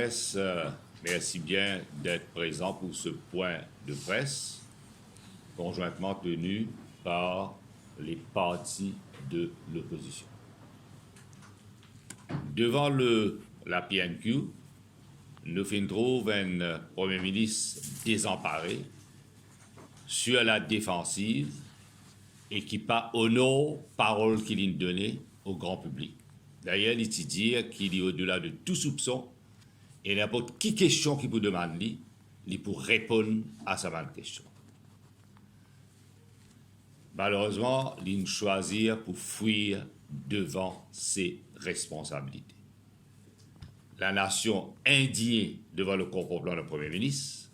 presse, merci bien d'être présent pour ce point de presse conjointement tenu par les partis de l'opposition. Devant la PNQ, nous trouvons un Premier ministre désemparé, sur la défensive et qui pas honore parole qu'il a donnée au grand public. D'ailleurs, il dit qu'il est au-delà de tout soupçon et n'importe quelle question qu'il vous demande, il pour répondre à sa bonne question. Malheureusement, il choisit pour fuir devant ses responsabilités. La nation indignée devant le comportement du Premier ministre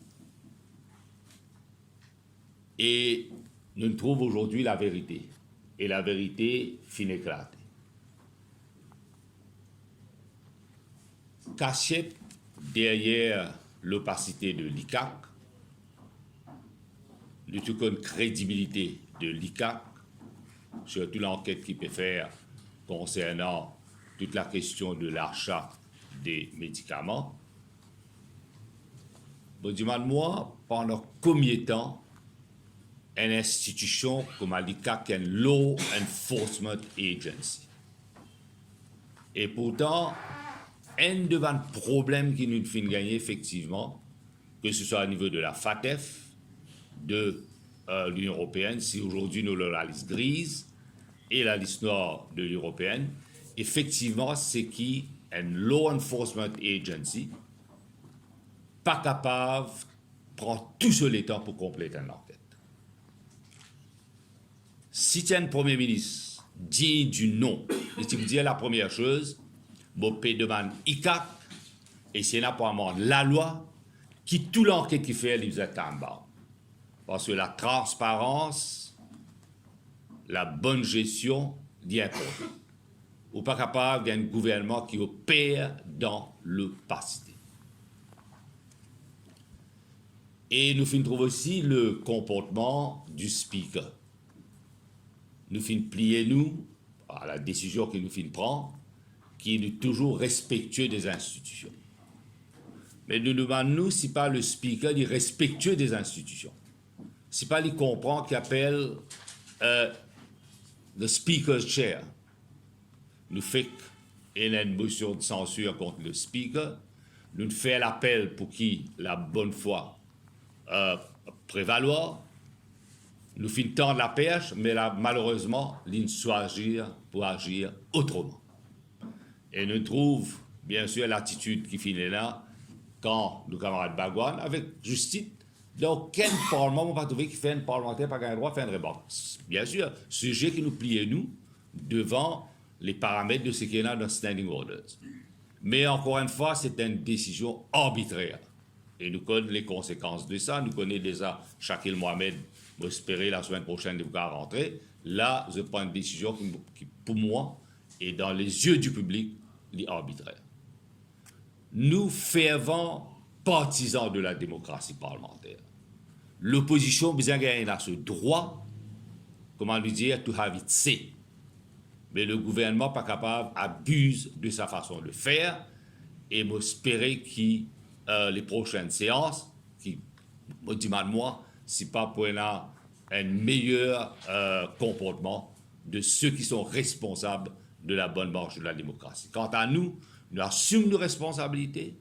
et nous trouvons aujourd'hui la vérité. Et la vérité finit éclatée. Caché derrière l'opacité de l'ICAC, de toute une crédibilité de l'ICAC, surtout l'enquête qu'il peut faire concernant toute la question de l'achat des médicaments. Bon, demande-moi, pendant combien de temps une institution comme l'ICAC est une Law Enforcement Agency. Et pourtant, un des problèmes qui nous fait gagner effectivement, que ce soit au niveau de la FATF, de l'Union européenne, si aujourd'hui nous avons la liste grise et la liste noire de l'Union européenne, effectivement, c'est qui une Law Enforcement Agency pas capable de prendre tout seul temps pour compléter une enquête. Si tu es un Premier ministre, dit du non, et tu me dis la première chose, je peux demander ICAC, et c'est là pour la loi, qui tout l'enquête qui fait, il est en bas. Parce que la transparence, la bonne gestion, d'y importe. Ou pas capable d'un gouvernement qui opère dans l'opacité. Et nous trouvons aussi le comportement du speaker. Nous plier nous à la décision que nous prend, qui est toujours respectueux des institutions. Mais nous demandons si pas le speaker est respectueux des institutions. Si pas il comprend qu'il appelle le speaker's chair. Nous fait une motion de censure contre le speaker. Nous fait l'appel pour qui la bonne foi prévaloir. Nous finissons la perche, mais là, malheureusement, il soit agir pour agir autrement. Et nous trouvons, bien sûr, l'attitude qui finit là, quand nos camarades Bagouane, avec justice, donc quel parlement, on va trouver qui fait un parlementaire pas un droit de faire une remarque. Bien sûr, sujet qui nous plie nous devant les paramètres de ce qu'il y a dans Standing Orders. Mais encore une fois, c'est une décision arbitraire. Et nous connaissons les conséquences de ça. Nous connaissons déjà Shakil Mohamed, espérer la semaine prochaine de pouvoir rentrer. Là, je prends une décision qui, pour moi, est dans les yeux du public, arbitraire. Nous fervents partisans de la démocratie parlementaire. L'opposition, bien gagner ce droit, comment lui dire, to have it say. Mais le gouvernement pas capable abuse de sa façon de faire et m'espérer qu'il les prochaines séances, qui me demandent moi, si pas pour un meilleur comportement de ceux qui sont responsables de la bonne marche de la démocratie. Quant à nous, nous assumons nos responsabilités.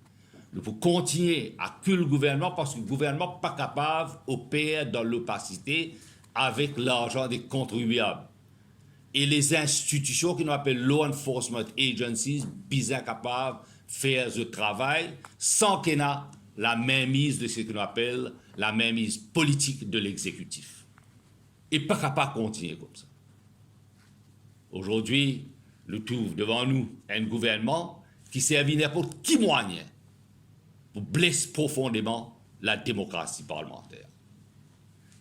Nous pouvons continuer à cueillir le gouvernement parce que le gouvernement n'est pas capable d'opérer dans l'opacité avec l'argent des contribuables. Et les institutions qui nous appellent Law Enforcement Agencies, bien capables de faire ce travail sans qu'il y ait la mainmise de ce que nous appelle la mainmise politique de l'exécutif. Et pas capable de continuer comme ça. Aujourd'hui, nous trouvons devant nous un gouvernement qui servit n'importe qui moyen pour blesser profondément la démocratie parlementaire.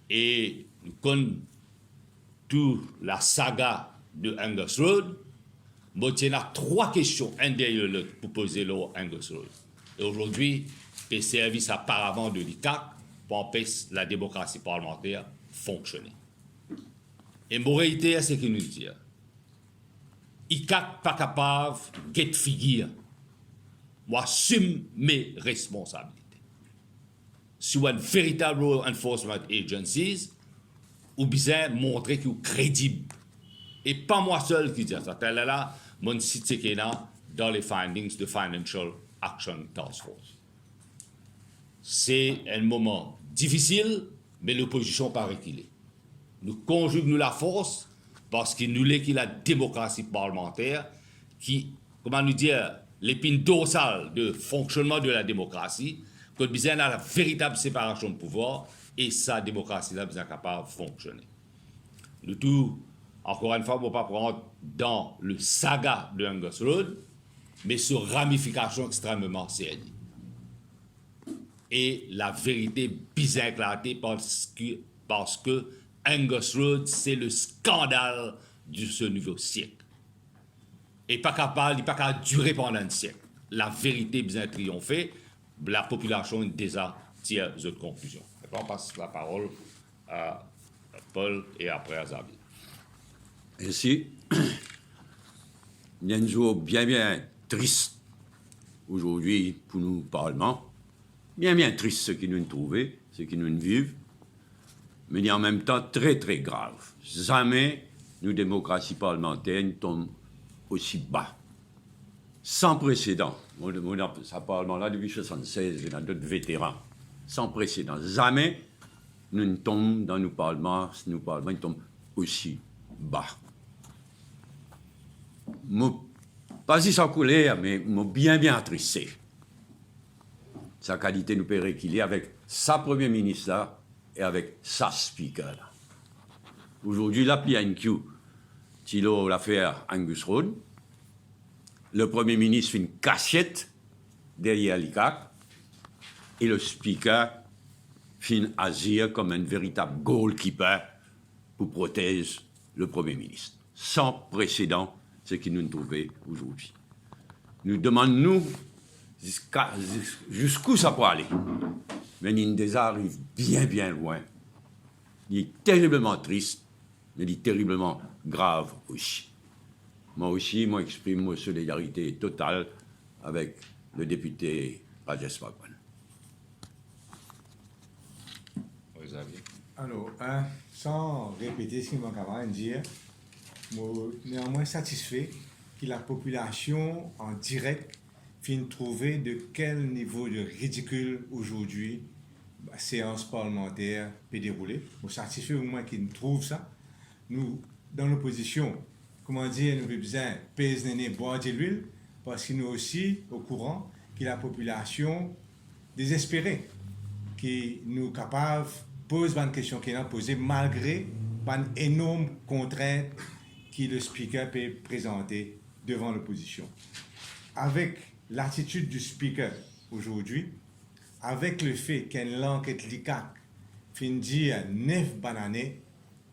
Et nous connaissons toute la saga de Angus Road. Moi, il y a 3 questions, un derrière l'autre, pour poser le Angus Road. Et aujourd'hui, les services apparemment de l'ICAC pour empêcher la démocratie parlementaire fonctionner. Et mon réalité, c'est ce qu'il nous dit. ICAC pas capable de get figure moi, j'assume mes responsabilités. Sur une véritable enforcement agencies, ou bien montrer qu'ils sont crédibles. Et pas moi seul qui dis ça. Tel est là, mon site c'est dans les findings de Financial Action Task Force. C'est un moment difficile, mais l'opposition paraît qu'il est. Nous conjuguons la force parce qu'il nous l'est la démocratie parlementaire qui, comment nous dire, l'épine dorsale de fonctionnement de la démocratie, que bien a la véritable séparation de pouvoir et sa démocratie là bien capable de fonctionner. Nous tout, encore une fois, on ne va pas prendre dans le saga de Angus Road, mais sur ramification extrêmement sérieuse. Et la vérité bien éclatée parce que Angus Road, c'est le scandale de ce nouveau siècle. Et pas capable, il n'est pas capable de durer pendant un siècle. La vérité bien triomphée, la population déjà tire de conclusion. On passe la parole à Paul et après à Xavier. Ainsi, il y a un jour bien triste aujourd'hui pour nous, Parlement. Bien triste ce qui nous trouvait, ce qui nous vivent, mais il est en même temps très grave. Jamais nous, démocratie parlementaire, ne tombons aussi bas. Sans précédent. Ça Parlement là depuis 1976, il y a d'autres vétérans. Sans précédent. Jamais nous ne tombons dans nos parlements tombent aussi bas. Pas si sans colère, mais bien attristé. Sa qualité nous paraît qu'il est avec sa Premier ministre là et avec sa Speaker là. Aujourd'hui, la PNQ, Tilo l'affaire Angus Road, le Premier ministre fait une cachette derrière l'ICAC et le Speaker fait agir comme un véritable goalkeeper pour protéger le Premier ministre. Sans précédent, ce qui nous trouvait aujourd'hui. Nous demandons jusqu'où ça peut aller. Mais Nindesa arrive bien loin. Il est terriblement triste, mais il est terriblement grave aussi. Moi exprime ma solidarité totale avec le député Rajesh Bhagwan. Alors, sans répéter ce que mon camarade dit, je suis néanmoins satisfait que la population en direct finisse trouver de quel niveau de ridicule aujourd'hui la séance parlementaire peut dérouler. Je suis satisfait au moins qu'ils trouvent ça. Nous, dans l'opposition, comment dire, nous avons besoin de peser boire de l'huile parce que nous aussi au courant que la population désespérée, qui nous capable pose une question qui est posée malgré une énorme contrainte que le speaker peut présenter devant l'opposition. Avec l'attitude du speaker aujourd'hui, avec le fait qu'une l'enquête l'ICAC finit à 9 bananes,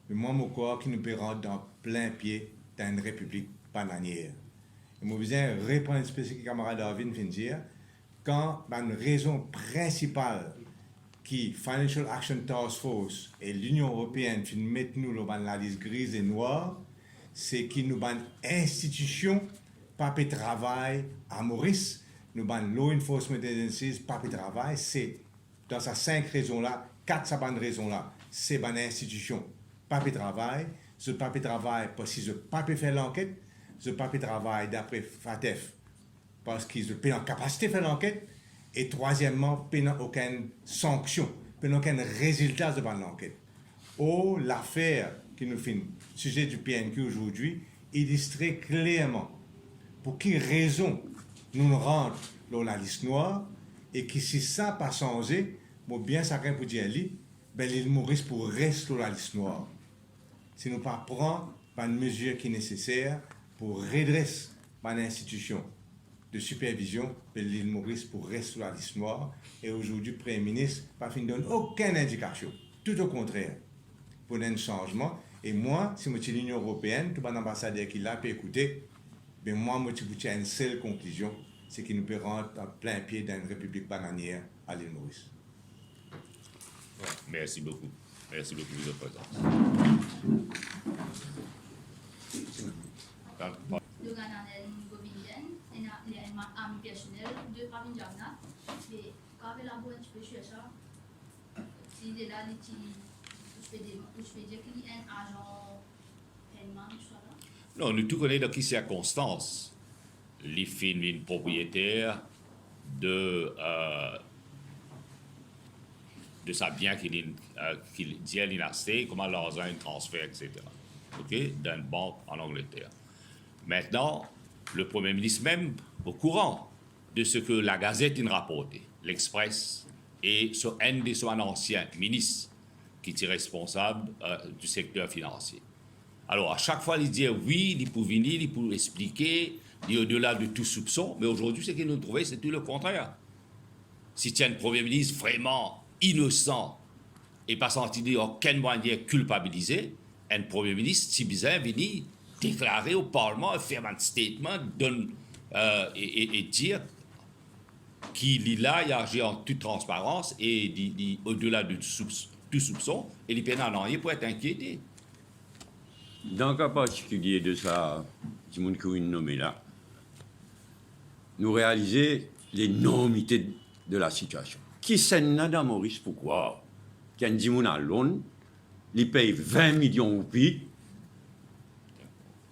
moi, mon corps qui nous peut rentrer dans plein pied dans une république bananière. Et moi, besoin de répondre spécifiquement camarade Darwin fin dire quand une raison principale qui Financial Action Task Force et l'Union européenne mettent nous dans la liste grise et noire, c'est qu'ils nous ban institutions pas de travail à Maurice, nous ban law enforcement agencies pas de travail, c'est dans ces 5 raisons-là, 4 ces bonnes raisons-là, c'est ban institution pas de travail, ce pas de travail parce qu'ils ne pas faire l'enquête, ce pas de travail d'après FATF parce qu'ils n'ont pas en capacité de faire l'enquête. Et troisièmement, il n'y a aucune sanction, il n'y a aucun résultat de l'enquête. Oh, l'affaire qui nous fait le sujet du PNQ aujourd'hui illustre clairement pour quelle raison nous nous rendons dans la liste noire et que si ça n'a pas changé, moi bien ça pour dire l'île Maurice pour rester dans la liste noire. Si nous ne prenons pas une mesure qui est nécessaire pour redresser l'institution de supervision de l'île Maurice pour rester sur la liste noire. Et aujourd'hui, le Premier ministre ne donne aucune indication. Tout au contraire, pour un changement. Et moi, si je suis l'Union européenne, tout l'ambassadeur qui l'a peut écouter, ben moi, je tiens une seule conclusion, c'est qu'il nous peut rentrer en plein pied dans une république bananière à l'île Maurice. Merci beaucoup. Merci beaucoup de votre présence. Dengan ami personnel de Pravin Jagannath. Mais quand il a beau un petit peu sur ça, s'il est là, je peux dire qu'il est un agent paiement, tout ça là. Non, nous tous connaissons dans quelles circonstances les films propriétaires de sa bien qu'il dit à l'université, comment l'argent est transféré, etc. OK? D'une banque en Angleterre. Maintenant, le Premier ministre même au courant de ce que la Gazette a rapporté, l'Express, et un de son ancien ministre qui était responsable du secteur financier. Alors, à chaque fois, il dit oui, il peut venir, il peut expliquer, il est au-delà de tout soupçon, mais aujourd'hui, ce qu'il nous trouvait, c'est tout le contraire. Si tu as un Premier ministre vraiment innocent et pas senti d'aucune manière culpabilisé, un Premier ministre, si bizarre, venir déclarer au Parlement, faire un statement, et dire qu'il est là, il agit en toute transparence et au-delà de tout soupçon, et il peine en rien pour être inquiété. Dans le cas particulier de ça, du monde que nommé là, nous réaliser l'énormité de la situation. Qui s'est dans Maurice pourquoi? Quand dit mon à Londres, il paye 20 millions de roupies,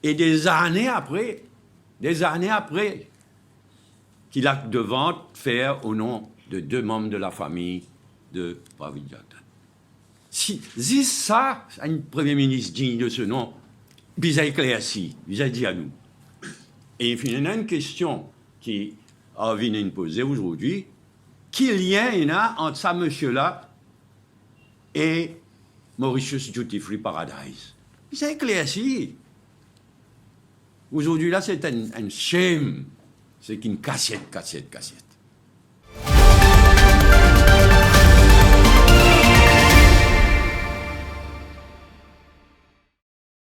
et des années après, qu'il a de vente faire au nom de 2 membres de la famille de Pravin Jagannath. Si ça, un Premier ministre digne de ce nom, il a éclairci, il a dit à nous. Et il y a une question qui a venu poser aujourd'hui. Quel lien il y a entre ça, monsieur-là, et Mauritius Duty Free Paradise? Il a éclairci. Aujourd'hui, là, c'est un shame. C'est une cassette.